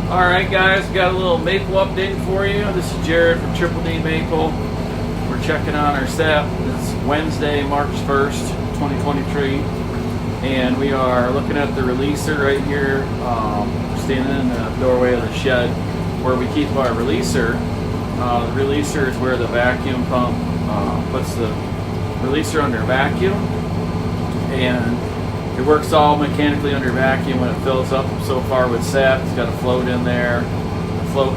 Alright guys, got a little maple update for you. This is Jared from Triple D Maple. We're checking on our sap. It's Wednesday, March 1st, 2023. And we are looking at the releaser right here, standing in the doorway of the shed where we keep our releaser. The releaser is where the vacuum pump puts the releaser under vacuum. And it works all mechanically under vacuum when it fills up so far with sap. It's got a float in there. The float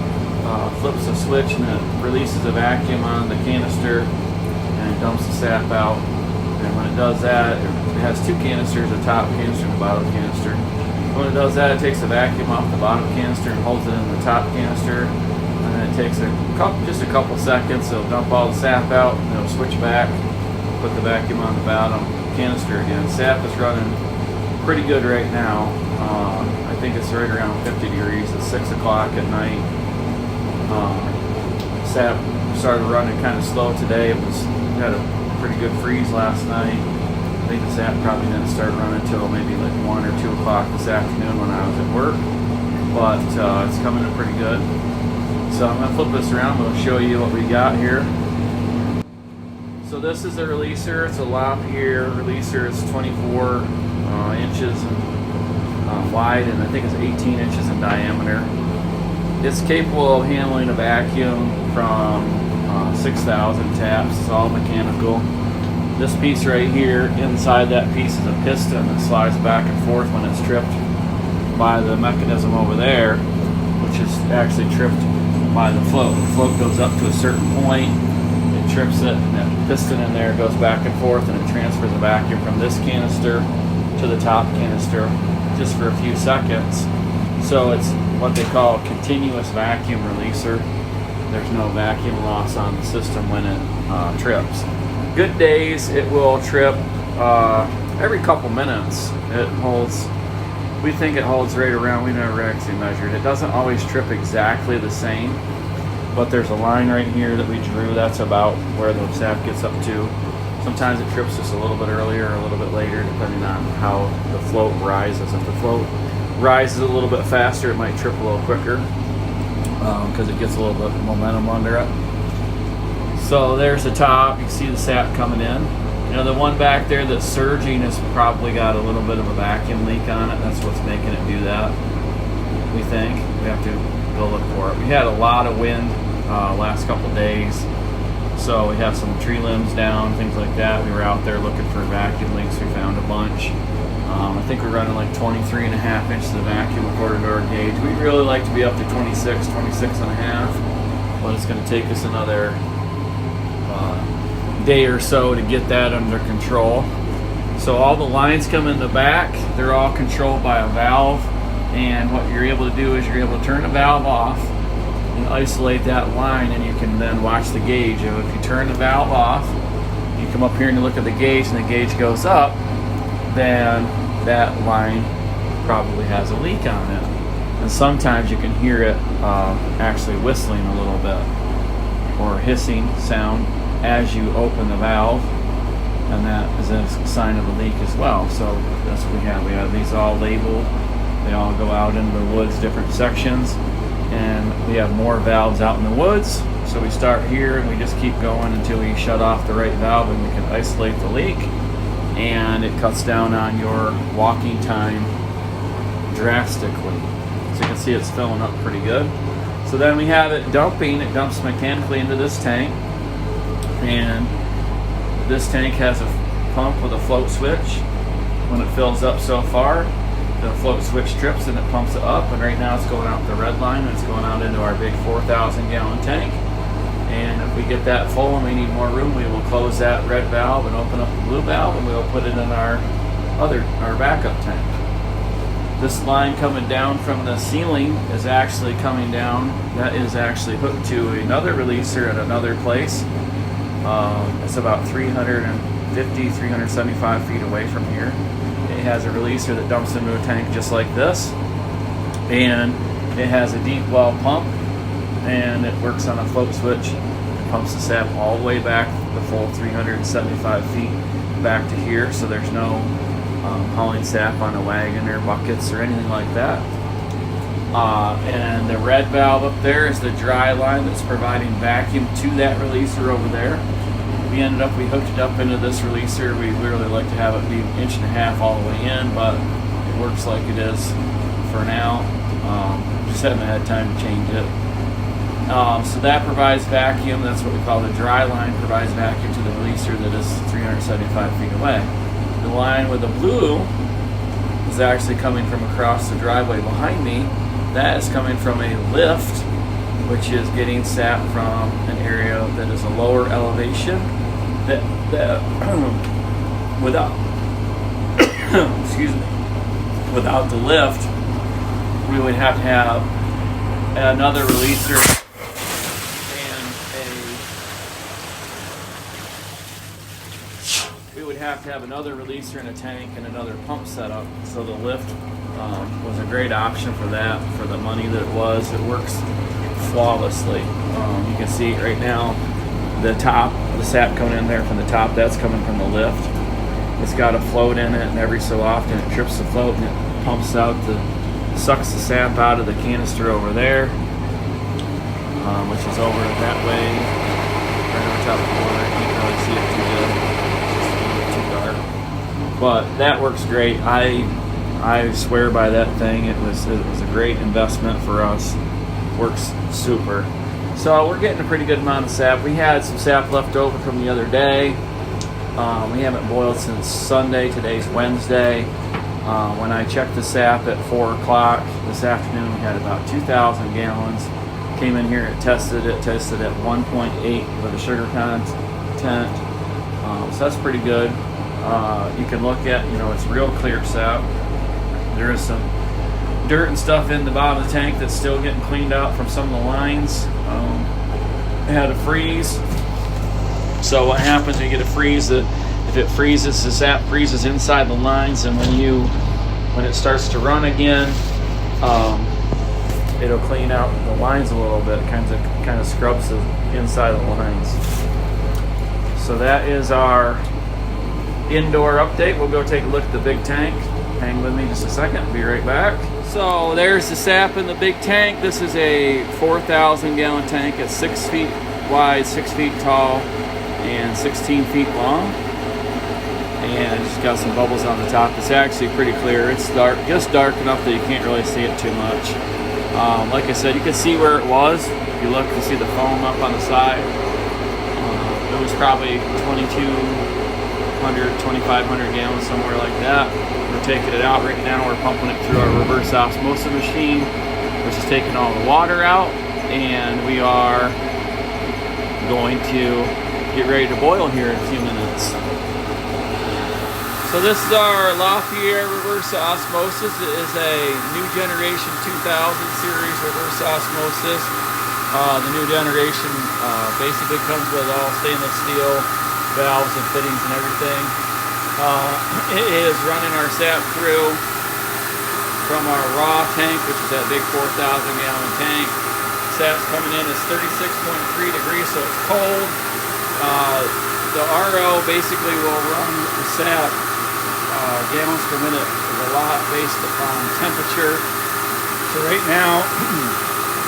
flips a switch and it releases a vacuum on the canister and it dumps the sap out. And when it does that, it has two canisters, a top canister and a bottom canister. When it does that, it takes the vacuum off the bottom canister and holds it in the top canister. And then it takes just a couple seconds. It'll dump all the sap out and it'll switch back, put the vacuum on the bottom canister again. Sap is running pretty good right now. I think it's right around 50 degrees. It's 6 o'clock at night. Sap started running kind of slow today. We had a pretty good freeze last night. I think the sap probably didn't start running until maybe like 1 or 2 o'clock this afternoon when I was at work. But it's coming in pretty good. So I'm going to flip this around. We'll show you what we got here. So this is a releaser. It's a lop-ear releaser. It's 24 inches wide, and I think it's 18 inches in diameter. It's capable of handling a vacuum from 6,000 taps. It's all mechanical. This piece right here, inside that piece is a piston that slides back and forth when it's tripped by the mechanism over there, which is actually tripped by the float. The float goes up to a certain point, it trips it, and that piston in there goes back and forth, and it transfers the vacuum from this canister to the top canister just for a few seconds. So it's what they call a continuous vacuum releaser. There's no vacuum loss on the system when it trips. Good days it will trip every couple minutes. It holds, we think it holds right around, we never actually measured. It doesn't always trip exactly the same, but there's a line right here that we drew. That's about where the sap gets up to. Sometimes it trips just a little bit earlier or a little bit later, depending on how the float rises. If the float rises a little bit faster, it might trip a little quicker because it gets a little bit of momentum under it. So there's the top. You can see the sap coming in. You know, the one back there that's surging has probably got a little bit of a vacuum leak on it. That's what's making it do that, we think. We have to go look for it. We had a lot of wind last couple days. So we have some tree limbs down, things like that. We were out there looking for vacuum leaks. We found a bunch. I think we're running like 23.5 inches of vacuum according to our gauge. We'd really like to be up to 26 and a half, but it's going to take us another day or so to get that under control. So all the lines come in the back. They're all controlled by a valve, and what you're able to do is you're able to turn the valve off and isolate that line, and you can then watch the gauge. And if you turn the valve off, you come up here and you look at the gauge, and the gauge goes up, then that line probably has a leak on it. And sometimes you can hear it actually whistling a little bit or hissing sound as you open the valve, and that is a sign of a leak as well. So that's what we have. We have these all labeled. They all go out into the woods, different sections. And we have more valves out in the woods. So we start here and we just keep going until we shut off the right valve and we can isolate the leak. And it cuts down on your walking time drastically. So you can see it's filling up pretty good. So then we have it dumping. It dumps mechanically into this tank. And this tank has a pump with a float switch. When it fills up so far, the float switch trips and it pumps it up, and right now it's going out the red line and it's going out into our big 4,000 gallon tank. And if we get that full and we need more room, we will close that red valve and open up the blue valve, and we'll put it in our backup tank. This line coming down from the ceiling is actually coming down. That is actually hooked to another releaser at another place. It's about 375 feet away from here. It has a releaser that dumps into a tank just like this, and it has a deep well pump, and it works on a float switch. It pumps the sap all the way back the full 375 feet back to here, so there's no hauling sap on a wagon or buckets or anything like that. And the red valve up there is the dry line that's providing vacuum to that releaser over there. We hooked it up into this releaser. We really like to have it be 1.5 inches all the way in, but it works like it is for now. Just haven't had time to change it. So that provides vacuum. That's what we call the dry line, provides vacuum to the releaser that is 375 feet away. The line with the blue is actually coming from across the driveway behind me. That is coming from a lift, which is getting sap from an area that is a lower elevation. That without excuse me, without the lift, we would have to have another releaser and a tank and another pump setup. So the lift was a great option for that, for the money that it was. It works flawlessly. You can see right now the top, the sap coming in there from the top, that's coming from the lift. It's got a float in it, and every so often it trips the float and it pumps out sucks the sap out of the canister over there, which is over that way, right on top of the water. You can't really see it too dark, but that works great. I swear by that thing. It was a great investment for us. Works super. So we're getting a pretty good amount of sap. We had some sap left over from the other day. We haven't boiled since Sunday. Today's Wednesday. When I checked the sap at 4 o'clock this afternoon, we had about 2,000 gallons. Came in here and tested at 1.8 with a sugar content. So that's pretty good. You can look at, it's real clear sap. There is some dirt and stuff in the bottom of the tank that's still getting cleaned out from some of the lines. It had a freeze. So what happens when you get a freeze, if it freezes, the sap freezes inside the lines, and when it starts to run again, it'll clean out the lines a little bit. It kind of scrubs the inside of the lines. So that is our indoor update. We'll go take a look at the big tank. Hang with me just a second. Be right back. So there's the sap in the big tank. This is a 4,000 gallon tank. It's 6 feet wide, 6 feet tall, and 16 feet long. And it's got some bubbles on the top. It's actually pretty clear. It's dark, just dark enough that you can't really see it too much. Like I said, you can see where it was. If you look, you see the foam up on the side. It was probably 2,200, 2,500 gallons, somewhere like that. We're taking it out right now. We're pumping it through our reverse osmosis machine, which is taking all the water out, and we are going to get ready to boil here in a few minutes. So this is our Lafayette reverse osmosis. It is a new generation 2000 series reverse osmosis. The new generation basically comes with all stainless steel valves and fittings and everything. It is running our sap through from our raw tank, which is that big 4,000 gallon tank. Sap's coming in, it's 36.3 degrees, so it's cold. The RO basically will run the sap gallons per minute is a lot based upon temperature. So right now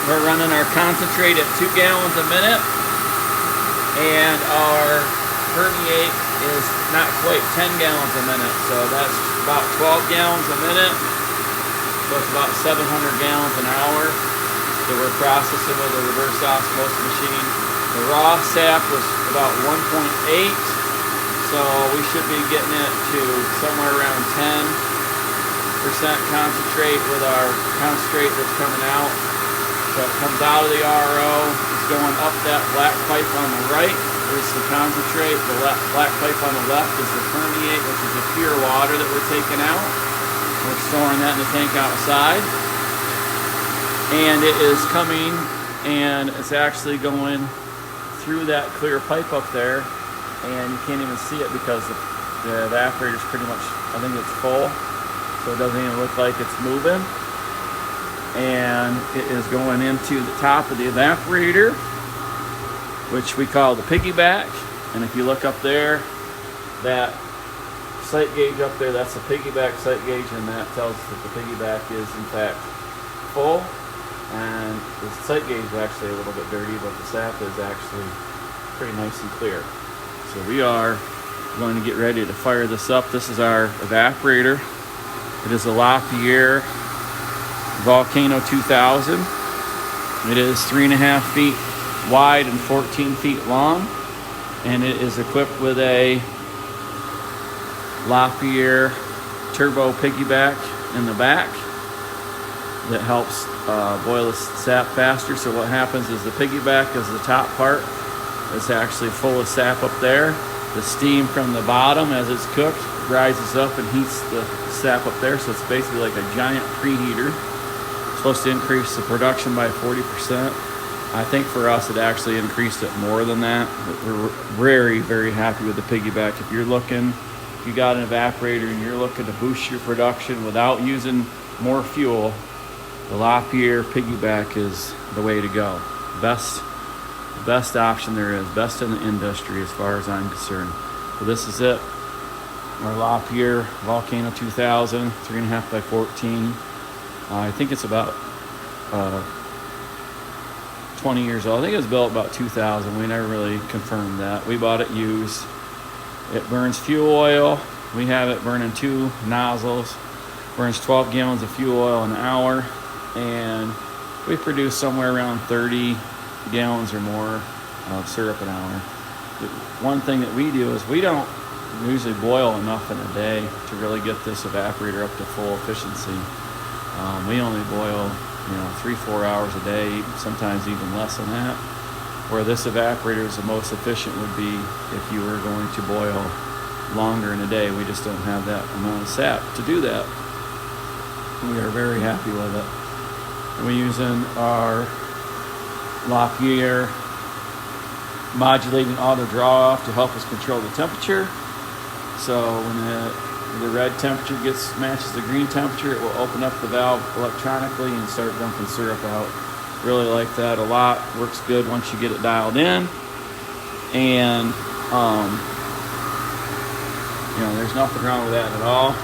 we're running our concentrate at 2 gallons a minute, and our permeate is not quite 10 gallons a minute, so that's about 12 gallons a minute, so it's about 700 gallons an hour that we're processing with a reverse osmosis machine. The raw sap was about 1.8, so we should be getting it to somewhere around 10% concentrate with our concentrate that's coming out. So it comes out of the RO, it's going up that black pipe on the right is the concentrate, the black pipe on the left is the permeate, which is the pure water that we're taking out. We're storing that in the tank outside. And it is coming, and it's actually going through that clear pipe up there, and you can't even see it because the evaporator is pretty much, I think it's full, so it doesn't even look like it's moving. And it is going into the top of the evaporator, which we call the piggyback. And if you look up there, that sight gauge up there, that's the piggyback sight gauge, and that tells us that the piggyback is in fact full, and the sight gauge is actually a little bit dirty, but the sap is actually pretty nice and clear. So we are going to get ready to fire this up. This is our evaporator. It is a Lapierre Volcano 2000. It is 3.5 feet wide and 14 feet long, and it is equipped with a Lapierre turbo piggyback in the back that helps boil the sap faster. So what happens is the piggyback is the top part. It's actually full of sap up there. The steam from the bottom as it's cooked rises up and heats the sap up there. So it's basically like a giant preheater. It's supposed to increase the production by 40%. I think for us it actually increased it more than that. We're very, very happy with the piggyback. If you got an evaporator and you're looking to boost your production without using more fuel, the Lapierre piggyback is the way to go. Best option there is, best in the industry as far as I'm concerned. So this is it, our Lapierre Volcano 2000, 3.5 by 14. I think it's about 20 years old. I think it was built about 2000. We never really confirmed that. We bought it used. It burns fuel oil. We have it burning 2 nozzles. Burns 12 gallons of fuel oil an hour, and we produce somewhere around 30 gallons or more of syrup an hour. The one thing that we do is we don't usually boil enough in a day to really get this evaporator up to full efficiency. We only boil 3-4 hours a day, sometimes even less than that. Where this evaporator is the most efficient would be if you were going to boil longer in a day. We just don't have that amount of sap to do that. We are very happy with it. And we're using our Lapierre modulating auto draw off to help us control the temperature. So when the red temperature matches the green temperature, it will open up the valve electronically and start dumping syrup out. Really like that a lot. Works good once you get it dialed in. And there's nothing wrong with that at all.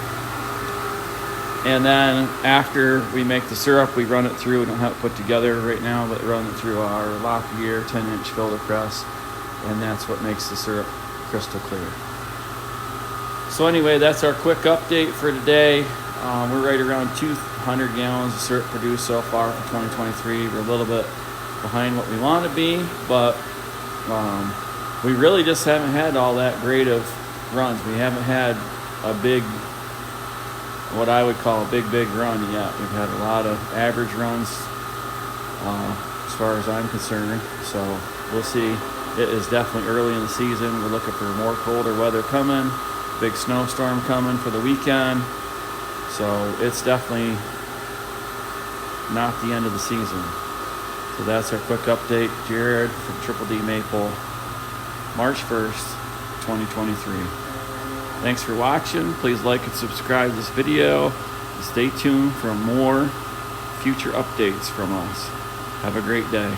And then after we make the syrup, we run it through. We don't have it put together right now, but run it through our Lapierre 10-inch filter press, and that's what makes the syrup crystal clear. So anyway, that's our quick update for today. We're right around 200 gallons of syrup produced so far for 2023. We're a little bit behind what we want to be, but we really just haven't had all that great of runs. We haven't had a big, what I would call a big run yet. We've had a lot of average runs as far as I'm concerned. So we'll see. It is definitely early in the season. We're looking for more colder weather coming, big snowstorm coming for the weekend. So it's definitely not the end of the season. So that's our quick update. Jared from Triple D Maple, March 1st, 2023. Thanks for watching. Please like and subscribe to this video. Stay tuned for more future updates from us. Have a great day.